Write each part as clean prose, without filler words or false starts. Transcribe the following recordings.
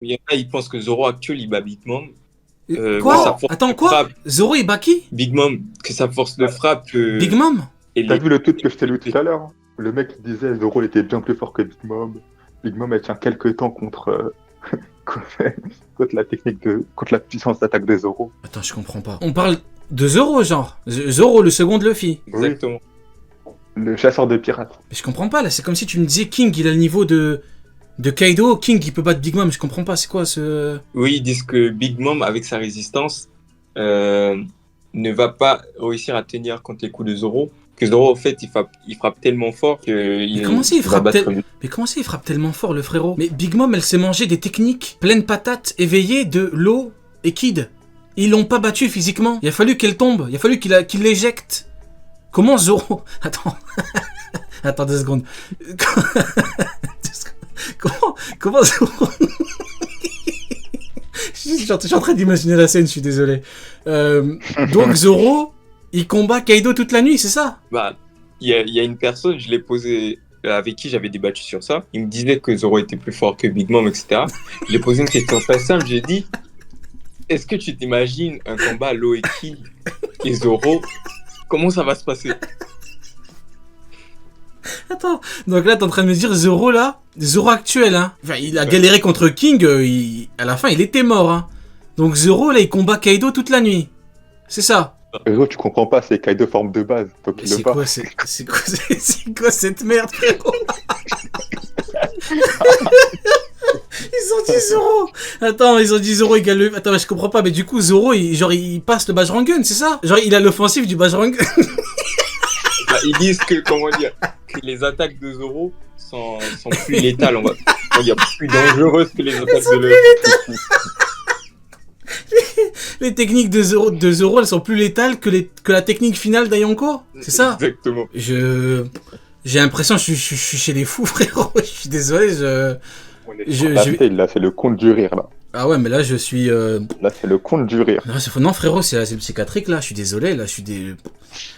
Il y en a, ils pensent que Zoro actuel, il bat Big Mom. Quoi? Sa force Attends, de quoi? frappe, Zoro il bat qui? Big Mom, que sa force de frappe Big Mom? et T'as les... vu le tweet que je t'ai lu tout à l'heure, hein. Le mec qui disait Zoro il était bien plus fort que Big Mom. Big Mom elle tient quelques temps contre, contre la technique contre la puissance d'attaque de Zoro. Attends, je comprends pas. On parle de Zoro, genre. Zoro, le second de Luffy. Exactement. Le chasseur de pirates. Mais je comprends pas, là. C'est comme si tu me disais King, il a le niveau de Kaido. King, il peut battre Big Mom. Je comprends pas, c'est quoi ce... Oui, ils disent que Big Mom, avec sa résistance, ne va pas réussir à tenir contre les coups de Zoro. Que Zoro, en fait, il frappe tellement fort Mais comment ça, il frappe Mais comment ça, il frappe tellement fort, le frérot? Mais Big Mom, elle s'est mangé des techniques pleines patates, éveillées de l'eau et Kid. Ils l'ont pas battu physiquement. Il a fallu qu'elle tombe. Il a fallu qu'il l'éjecte. Comment Zoro... Attends. Attends 2 secondes. Comment Zoro... je suis en train d'imaginer la scène, je suis désolé. Donc Zoro, il combat Kaido toute la nuit, c'est ça? Bah, il y a une personne, je l'ai posé, avec qui j'avais débattu sur ça. Il me disait que Zoro était plus fort que Big Mom, etc. Je lui ai posé une question très simple. J'ai dit, est-ce que tu t'imagines un combat Loeki et Zoro? Comment ça va se passer? Attends, donc là t'es en train de me dire Zoro là, Zoro actuel hein. Enfin, il a galéré contre King, à la fin il était mort hein. Donc Zoro là il combat Kaido toute la nuit. C'est ça. Zoro tu comprends pas, c'est Kaido forme de base. Donc il le bat. C'est quoi cette merde frérot? Ils ont dit Zoro. Attends, ils ont dit Zoro égale le... Attends, mais je comprends pas, mais du coup Zoro il passe le Bajrangun, c'est ça? Genre il a l'offensive du Bajrangun. Bah, ils disent que, comment dire, que les attaques de Zoro sont plus létales, on va dire, plus dangereuses que les attaques de Luffy. Les techniques de Zoro, elles sont plus létales que la technique finale d'Ayonko. C'est ça? Exactement. J'ai l'impression que je suis chez les fous, frérot. Je suis désolé, Il a fait le compte du rire là. Ah ouais, mais là je suis... Là c'est le compte du rire. Non frérot, c'est le psychiatrique là, je suis désolé, là je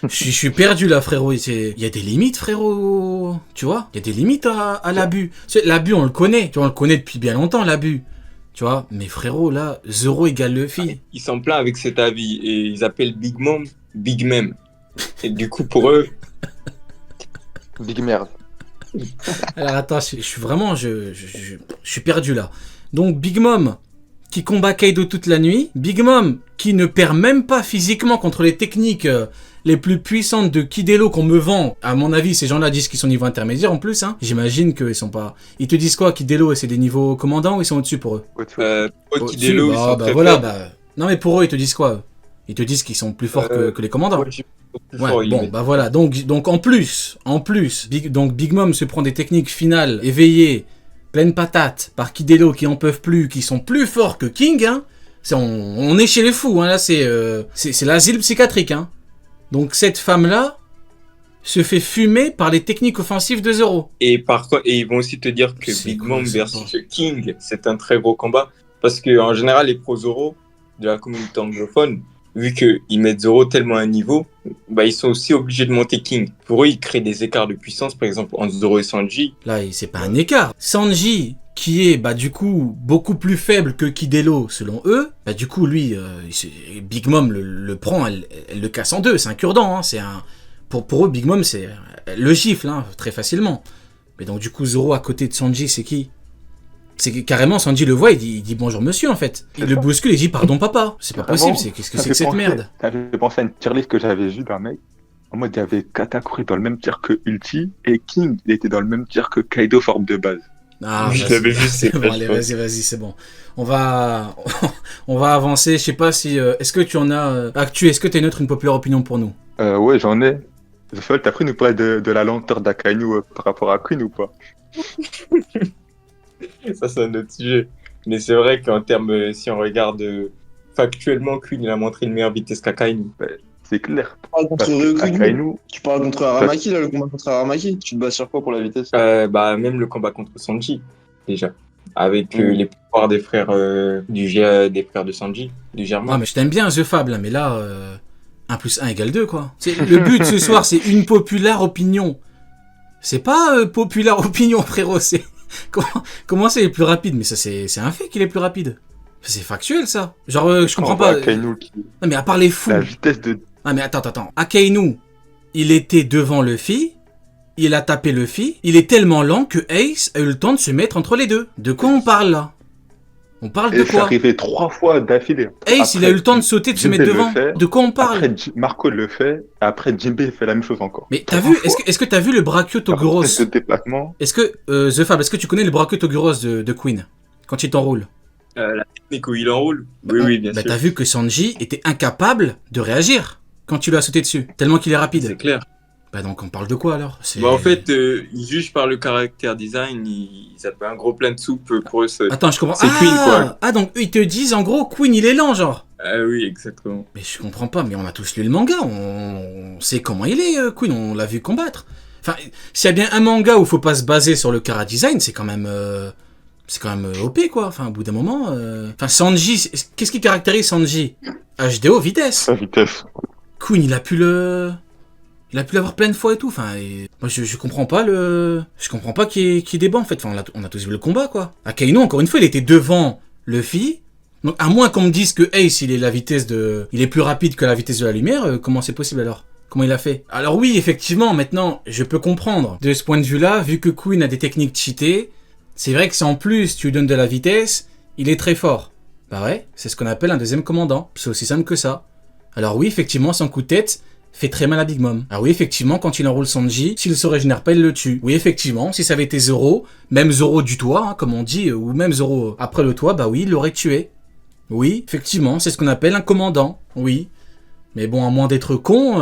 suis perdu là frérot, il y a des limites frérot, tu vois, il y a des limites à l'abus. L'abus on le connaît, tu vois, on le connaît depuis bien longtemps l'abus, tu vois, mais frérot là, Zoro égale Luffy. Ils sont pleins avec cet avis et ils appellent Big Mom Big Mem. Et du coup pour eux... Big merde. Alors attends, je suis vraiment, je suis perdu là. Donc Big Mom qui combat Kaido toute la nuit, Big Mom qui ne perd même pas physiquement contre les techniques les plus puissantes de Kid qu'on me vend. À mon avis, ces gens-là disent qu'ils sont niveau intermédiaire en plus. Hein. J'imagine qu'ils sont pas... Ils te disent quoi, Kid c'est des niveaux commandants ou ils sont au-dessus pour eux? Kid ils sont très voilà, faibles. Non mais pour eux, ils te disent quoi? Ils te disent qu'ils sont plus forts que les commandants. Ouais, bon, bah voilà. Donc en plus, Big Mom se prend des techniques finales éveillées, pleines patates, par Kid qui en peuvent plus, qui sont plus forts que King. Hein. On est chez les fous. Hein. Là, c'est l'asile psychiatrique. Hein. Donc cette femme-là se fait fumer par les techniques offensives de Zoro. Et ils vont aussi te dire que Big Mom versus King, c'est un très gros combat. Parce que en général, les pro Zoro de la communauté anglophone, vu qu'ils mettent Zoro tellement à un niveau, bah, ils sont aussi obligés de monter King. Pour eux, ils créent des écarts de puissance, par exemple, entre Zoro et Sanji. Là, c'est pas un écart. Sanji, qui est, bah, du coup, beaucoup plus faible que Kid selon eux, bah, du coup, lui, Big Mom le prend, elle le casse en deux. C'est un cure-dent, hein. Pour eux, Big Mom, c'est le gifle, hein, très facilement. Mais donc, du coup, Zoro à côté de Sanji, c'est qui? C'est que carrément Sanji le voit, il dit bonjour monsieur en fait. Il le bouscule et il dit pardon papa. C'est pas possible, qu'est-ce que c'est que cette merde? J'avais pensé à une tier list que j'avais vue d'un mec. En mode, il y avait Katakuri dans le même tier que Ulti et King, il était dans le même tier que Kaido forme de base. Ah, je l'avais vu, c'est bon, allez, vas-y, c'est bon. On va avancer. Je sais pas si. Est-ce que tu en as. Actu, est-ce que t'as une populaire opinion pour nous? Ouais, j'en ai. Zofol, t'as pris nous parler de la lenteur d'Akainu par rapport à Queen ou pas? Ça, c'est un autre sujet. Mais c'est vrai qu'en termes, si on regarde factuellement, Queen, il a montré une meilleure vitesse qu'Akainu. C'est clair. Tu parles contre Aramaki, là, le combat contre Aramaki. Tu te bats sur quoi pour la vitesse? Bah, même le combat contre Sanji, déjà. Avec les pouvoirs des frères des frères de Sanji, du Germain. Ah, mais je t'aime bien, The Fab, là, mais là, 1 + 1 = 2, quoi. Le but ce soir, c'est une populaire opinion. C'est pas populaire opinion, frérot, c'est Comment c'est le plus rapide? Mais ça, c'est un fait qu'il est plus rapide. C'est factuel, ça. Genre, je comprends pas. Akainu qui... Non, mais à part les fous. La vitesse de... Ah, mais attends. Akainu, il était devant Luffy. Il a tapé Luffy. Il est tellement lent que Ace a eu le temps de se mettre entre les deux. De quoi on parle, là? On parle de Et c'est quoi? arrivé 3 fois d'affilée. Ace, il a eu le temps de sauter, de se mettre devant. De quoi on parle? Après, Marco le fait. Après, Jinbei fait la même chose encore. Mais t'as vu? Est-ce que t'as vu le Brachio Toguros? De déplacement. Est-ce que, The Fab, est-ce que tu connais le Brachio Toguros de Queen? Quand il t'enroule? La technique où il enroule. Oui, bien sûr. T'as vu que Sanji était incapable de réagir quand tu lui as sauté dessus, tellement qu'il est rapide. C'est clair. Bah donc on parle de quoi alors? En fait, ils jugent par le caractère design, ils appellent un gros plein de soupe pour eux. Attends, je comprends. C'est Queen, quoi. Ah, donc eux, ils te disent en gros, Queen il est lent, genre. Ah oui, exactement. Mais je comprends pas, mais on a tous lu le manga, on sait comment il est, Queen, on l'a vu combattre. Enfin, s'il y a bien un manga où faut pas se baser sur le chara design, c'est quand même OP, quoi. Enfin, au bout d'un moment. Enfin, Sanji, qu'est-ce qui caractérise Sanji? HDO, vitesse. Sa vitesse. Queen, il a pu l'avoir plein de fois et tout. Enfin, moi, je comprends pas je comprends pas qu'il y ait des bancs, en fait. Enfin, on a tous vu le combat, quoi. Akainu, encore une fois, il était devant Luffy. Donc, à moins qu'on me dise que Ace, il est plus rapide que la vitesse de la lumière, comment c'est possible alors? Comment il a fait? Alors oui, effectivement, maintenant, je peux comprendre. De ce point de vue-là, vu que Queen a des techniques cheatées, c'est vrai que si en plus tu lui donnes de la vitesse, il est très fort. Bah ouais, c'est ce qu'on appelle un deuxième commandant. C'est aussi simple que ça. Alors oui, effectivement, son coup de tête fait très mal à Big Mom. Ah oui, effectivement, quand il enroule Sanji, s'il se régénère pas, il le tue. Oui, effectivement, si ça avait été Zoro, même Zoro du toit, hein, comme on dit, ou même Zoro après le toit, bah oui, il l'aurait tué. Oui, effectivement, c'est ce qu'on appelle un commandant. Oui. Mais bon, à moins d'être con,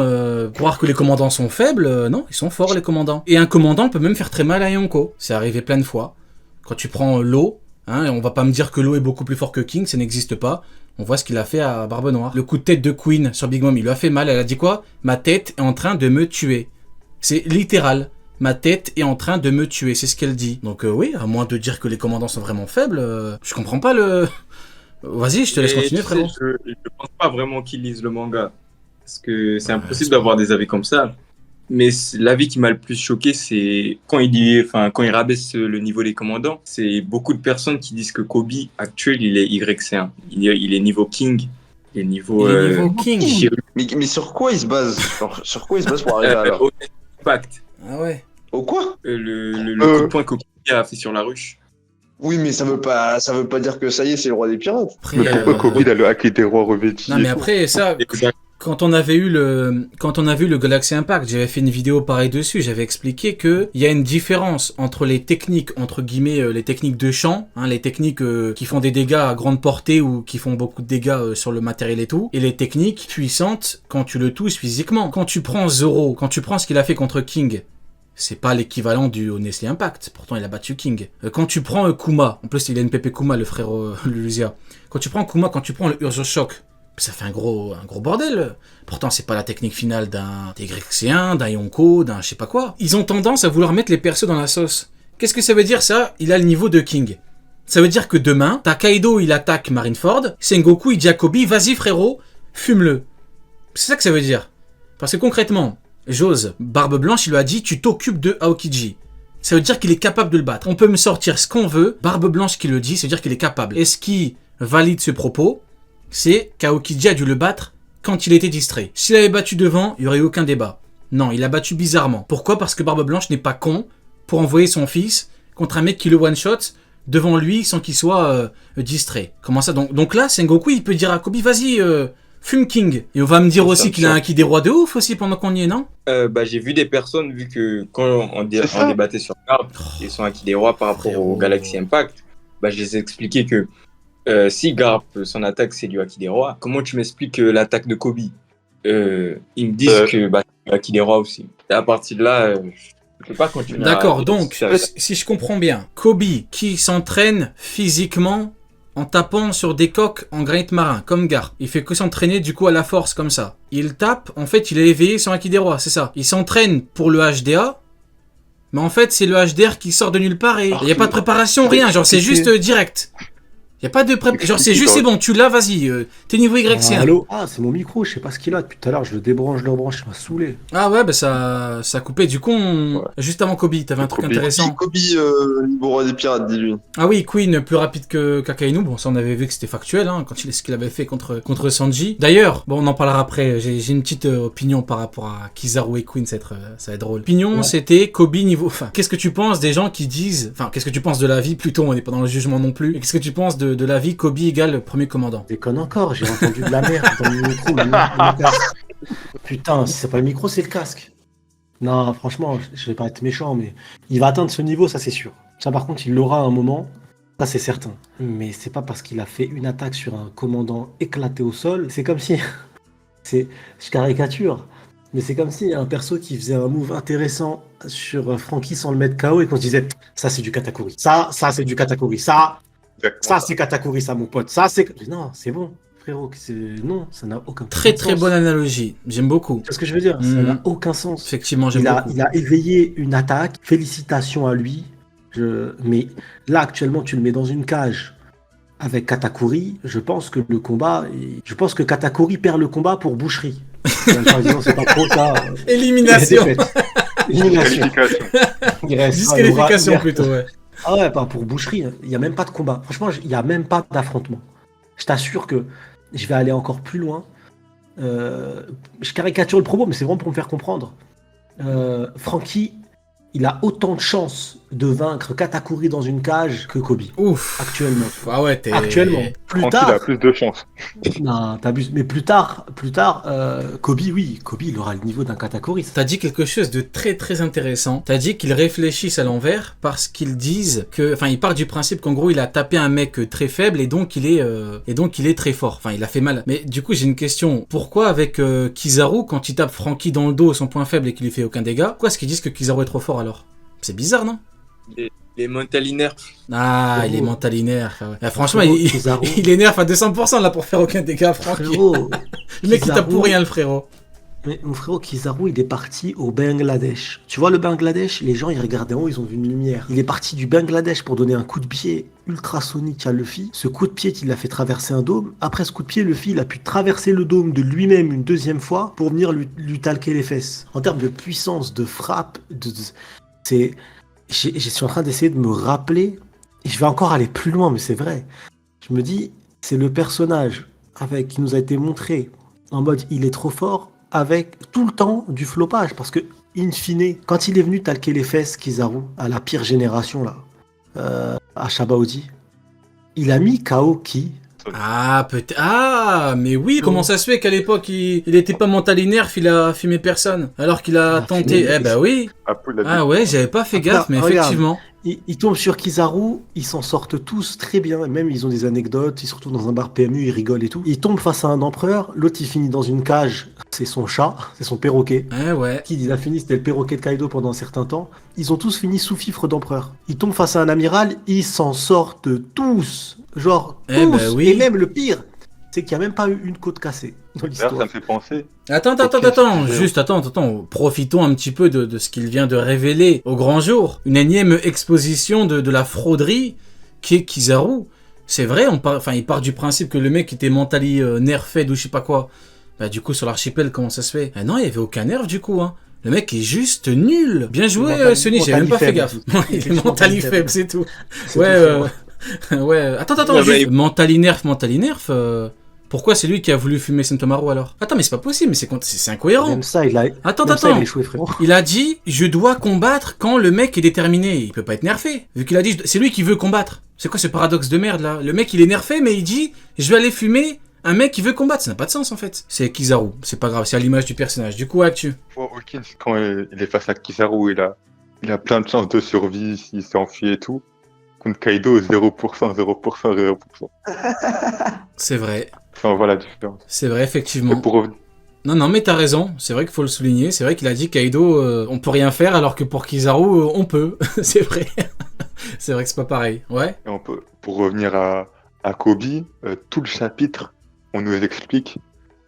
croire que les commandants sont faibles, non, ils sont forts les commandants. Et un commandant peut même faire très mal à Yonko. C'est arrivé plein de fois. Quand tu prends l'eau, hein, et on va pas me dire que l'eau est beaucoup plus fort que King, ça n'existe pas. On voit ce qu'il a fait à Barbe Noire. Le coup de tête de Queen sur Big Mom, il lui a fait mal. Elle a dit quoi? Ma tête est en train de me tuer. C'est littéral. Ma tête est en train de me tuer. C'est ce qu'elle dit. Donc oui, à moins de dire que les commandants sont vraiment faibles, je comprends pas le... Vas-y, je te laisse continuer, frérot. Je pense pas vraiment qu'ils lisent le manga. Parce que c'est impossible d'avoir des avis comme ça. Mais l'avis qui m'a le plus choqué, c'est quand il rabaisse le niveau des commandants. C'est beaucoup de personnes qui disent que Kobe actuel, il est YC1. Il est niveau King. Il est niveau King. Mais sur quoi il se base? Sur quoi il se base pour arriver à là? Au impact. Ah ouais. Au quoi? Le coup de poing que Kobe a fait sur la ruche. Oui, mais ça veut pas dire que ça y est, c'est le roi des pirates. Après, Mais pourquoi Kobe il a le haki des rois revêtis? Non, mais après, ça... Quand on a vu le Galaxy Impact, j'avais fait une vidéo pareille dessus, j'avais expliqué que il y a une différence entre les techniques, entre guillemets, les techniques de champ, hein, les techniques qui font des dégâts à grande portée ou qui font beaucoup de dégâts sur le matériel et tout, et les techniques puissantes quand tu le touches physiquement. Quand tu prends Zoro, quand tu prends ce qu'il a fait contre King, c'est pas l'équivalent du Nestlé Impact, pourtant il a battu King. Quand tu prends Kuma, en plus il a une Pepe Kuma, le frère Luzia. Quand tu prends Kuma, quand tu prends le Urge Shock, ça fait un gros bordel. Pourtant, c'est pas la technique finale d'un YC1, d'un Yonko, d'un je sais pas quoi. Ils ont tendance à vouloir mettre les persos dans la sauce. Qu'est-ce que ça veut dire, ça? Il a le niveau de King. Ça veut dire que demain, t'as Kaido, il attaque Marineford, Sengoku, il dit à Kobe, vas-y frérot, fume-le. C'est ça que ça veut dire. Parce que concrètement, Jose, Barbe Blanche, il lui a dit, tu t'occupes de Aokiji. Ça veut dire qu'il est capable de le battre. On peut me sortir ce qu'on veut, Barbe Blanche qui le dit, ça veut dire qu'il est capable. Est-ce qu'il valide ce propos? C'est qu'Aokiji a dû le battre quand il était distrait. S'il avait battu devant, il n'y aurait eu aucun débat. Non, il a battu bizarrement. Pourquoi? Parce que Barbe Blanche n'est pas con pour envoyer son fils contre un mec qui le one-shot devant lui sans qu'il soit distrait. Comment ça? Donc là, Sengoku, il peut dire à Kobe, vas-y, fume King. Et on va me dire aussi qu'il a un ki des rois de ouf aussi pendant qu'on y est, non? J'ai vu des personnes, vu que quand on débattait sur Garp, ils sont un ki des rois par rapport au Galaxy Impact, je les ai expliqué que si Garp, son attaque, c'est du Haki des Rois, comment tu m'expliques l'attaque de Kobe? Ils me disent que c'est du Haki des Rois aussi. Et à partir de là, je peux pas continuer. D'accord, donc, si je comprends bien, Kobe qui s'entraîne physiquement en tapant sur des coques en granit marin, comme Garp. Il fait que s'entraîner du coup à la force, comme ça. Il tape, en fait, il a éveillé son Haki des Rois, c'est ça. Il s'entraîne pour le HDA, mais en fait, c'est le HDR qui sort de nulle part et il n'y a pas de préparation, rien, genre c'est juste direct. Y a pas de pré... Genre, c'est juste, c'est bon, tu l'as, vas-y. T'es niveau YC1. Allô? Ah, c'est mon micro, je sais pas ce qu'il a. Depuis tout à l'heure, je le débranche, il m'a saoulé. Ah ouais, bah ça a coupé. Du coup, juste avant Kobe, t'avais un truc intéressant. Kobe, niveau roi des pirates, dis-lui. Ah oui, Queen plus rapide que Kakainu. Bon, ça on avait vu que c'était factuel, hein, ce qu'il avait fait contre Sanji. D'ailleurs, bon, on en parlera après. J'ai une petite opinion par rapport à Kizaru et Queen, ça va être drôle. Opinion, c'était Kobe niveau. Enfin, qu'est-ce que tu penses des gens qui disent. Enfin, qu'est-ce que tu penses de la vie plutôt, on n'est pas dans le jugement non plus. Et qu'est-ce que tu penses de la vie Kobe égale le premier commandant? Déconne encore, j'ai entendu de la merde dans le micro, le casque. Putain, si c'est pas le micro, c'est le casque. Non, franchement, je vais pas être méchant, mais il va atteindre ce niveau, ça c'est sûr. Ça par contre, il l'aura à un moment, ça c'est certain. Mais c'est pas parce qu'il a fait une attaque sur un commandant éclaté au sol, c'est comme si... Je caricature, mais c'est comme si un perso qui faisait un move intéressant sur Franky sans le mettre KO et qu'on se disait ça c'est du Katakuri, ça c'est du Katakuri, ça c'est Katakuri, ça mon pote, ça c'est... Non, c'est bon, frérot, non, ça n'a aucun sens. Très bonne analogie, j'aime beaucoup. C'est ce que je veux dire, ça n'a aucun sens. Effectivement, j'aime beaucoup. Il a éveillé une attaque, félicitations à lui, mais là actuellement tu le mets dans une cage avec Katakuri, je pense que Katakuri perd le combat pour boucherie. Disons, c'est pas trop ça. Élimination. Disqualification plutôt, ouais. Ah ouais, pas pour boucherie. Il n'y a même pas de combat. Franchement, il n'y a même pas d'affrontement. Je t'assure que je vais aller encore plus loin. Je caricature le propos, mais c'est vraiment pour me faire comprendre. Franky, il a autant de chances de vaincre Katakuri dans une cage que Kobe. Ouf. Actuellement. Ah ouais, Actuellement. Plus tard. Il a plus de chance. Non, t'abuses. Mais plus tard, Kobe, oui. Kobe, il aura le niveau d'un Katakuri. T'as dit quelque chose de très intéressant. T'as dit qu'ils réfléchissent à l'envers parce qu'ils disent que... Enfin, ils partent du principe qu'en gros, il a tapé un mec très faible et donc il est très fort. Enfin, il a fait mal. Mais du coup, j'ai une question. Pourquoi avec Kizaru, quand il tape Franky dans le dos, son point faible, et qu'il lui fait aucun dégât, pourquoi est-ce qu'ils disent que Kizaru est trop fort alors? C'est bizarre, non? Les mentalinaires. Ah, il est mentalinaire. Ouais. Franchement, il énerve à 200% là pour faire aucun dégât, Francky. Le mec, il tape pour rien, le frérot. Mais mon frérot, Kizaru, il est parti au Bangladesh. Tu vois le Bangladesh, les gens, ils regardaient en haut, ils ont vu une lumière. Il est parti du Bangladesh pour donner un coup de pied ultrasonique à Luffy. Ce coup de pied, il l'a fait traverser un dôme. Après ce coup de pied, Luffy, il a pu traverser le dôme de lui-même une deuxième fois pour venir lui talquer les fesses. En termes de puissance, de frappe, je suis en train d'essayer de me rappeler, et je vais encore aller plus loin, mais c'est vrai. Je me dis, c'est le personnage qui nous a été montré en mode il est trop fort, avec tout le temps du flopage, parce que, in fine, quand il est venu talquer les fesses, Kizaru, à la pire génération, là, à Shabaudi, il a mis KO qui? Ah, peut-être. Ah, mais oui, comment ça se fait qu'à l'époque, il était pas mentalinaire, il a fumé personne, alors qu'il a tenté. Eh ben oui. Ah ouais, j'avais pas fait gaffe, mais effectivement. Ils tombent sur Kizaru, ils s'en sortent tous très bien, même ils ont des anecdotes, ils se retrouvent dans un bar PMU, ils rigolent et tout. Ils tombent face à un empereur, l'autre il finit dans une cage, c'est son chat, c'est son perroquet. Ouais. Qui il a fini, c'était le perroquet de Kaido pendant un certain temps. Ils ont tous fini sous fifre d'empereur. Ils tombent face à un amiral, ils s'en sortent tous. Genre, tous. Ben oui. Et même le pire, c'est qu'il n'y a même pas eu une côte cassée dans l'histoire. D'ailleurs, ça me fait penser. Attends, juste attends. Profitons un petit peu de ce qu'il vient de révéler au grand jour. Une énième exposition de la frauderie qui est Kizaru. C'est vrai, il part du principe que le mec était mentally nerfed ou je sais pas quoi. Bah du coup, sur l'archipel, comment ça se fait? Ah non, il y avait aucun nerf du coup, hein. Le mec est juste nul. Bien joué, Sony, j'ai même pas fait gaffe. Il est mentally faible, c'est tout. Ouais, attends, juste... Mentalinerf, pourquoi c'est lui qui a voulu fumer Sentomaru alors? Attends, mais c'est pas possible, mais c'est incohérent. Même ça, il a échoué, frérot. Il a dit, je dois combattre quand le mec est déterminé. Il peut pas être nerfé. Vu qu'il a dit, c'est lui qui veut combattre. C'est quoi ce paradoxe de merde là? Le mec il est nerfé, mais il dit, je vais aller fumer un mec qui veut combattre. Ça n'a pas de sens en fait. C'est Kizaru, c'est pas grave, c'est à l'image du personnage. Du coup, Actu. Hawkins, quand il est face à Kizaru, il a plein de chances de survie s'il s'enfuit et tout. Contre Kaido, 0%. C'est vrai. Enfin, voilà la différence. C'est vrai, effectivement. Pour revenir. Non, mais t'as raison. C'est vrai qu'il faut le souligner. C'est vrai qu'il a dit Kaido, on peut rien faire, alors que pour Kizaru, on peut. C'est vrai. C'est vrai que c'est pas pareil. Ouais. Et pour revenir à Kobe, tout le chapitre, on nous explique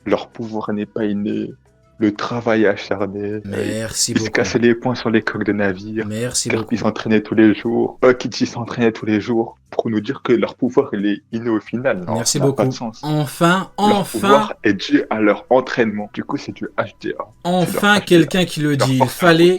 leur pouvoir n'est pas inné. Le travail acharné. Merci beaucoup. Ils se cassaient les poings sur les coques de navires. Merci beaucoup. Ils s'entraînaient tous les jours. Kichi s'entraînait tous les jours. pour nous dire que leur pouvoir il est inné au final. Non, Merci ça n'a beaucoup. pas de sens. Enfin, Leur pouvoir est dû à leur entraînement. Du coup, c'est du HDA. Enfin, quelqu'un qui le dit.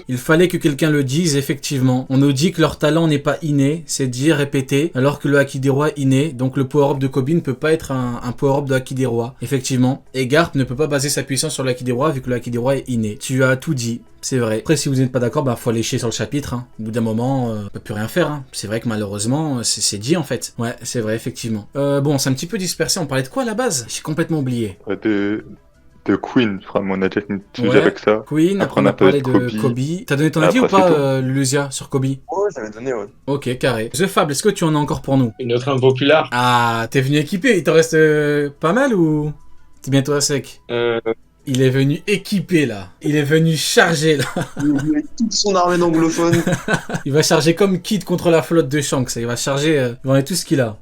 Il fallait que quelqu'un le dise, effectivement. On nous dit que leur talent n'est pas inné, c'est dit, répété, alors que le Haki des Rois est inné. Donc le power-up de Kobe ne peut pas être un power-up de Haki des Rois. Effectivement. Et Garp ne peut pas baser sa puissance sur le Haki des Rois, vu que le Haki des Rois est inné. Tu as tout dit. C'est vrai. Après, si vous n'êtes pas d'accord, bah, faut aller chier sur le chapitre, hein. Au bout d'un moment, on peut plus rien faire, hein. C'est vrai que malheureusement, c'est dit, en fait. Ouais, c'est vrai, effectivement. Bon, c'est un petit peu dispersé. On parlait de quoi, à la base? J'ai complètement oublié. De Queen, vraiment, on a déjà une sujet Ouais, avec ça. Queen, après on a parlé de Kobe. T'as donné ton avis ou pas, Luzia, sur Kobe? Ouais, j'avais donné, ouais. Ok, carré. The Fab, est-ce que tu en as encore pour nous? Une autre impopulaire. Ah, t'es venu équipé. Il t'en reste pas mal ou t'es bientôt à sec? Il est venu équipé, là. Il est venu charger, là. Il a toute son armée d'anglophones. Il va charger comme Kid contre la flotte de Shanks. Il va charger, il va enlever tout ce qu'il a.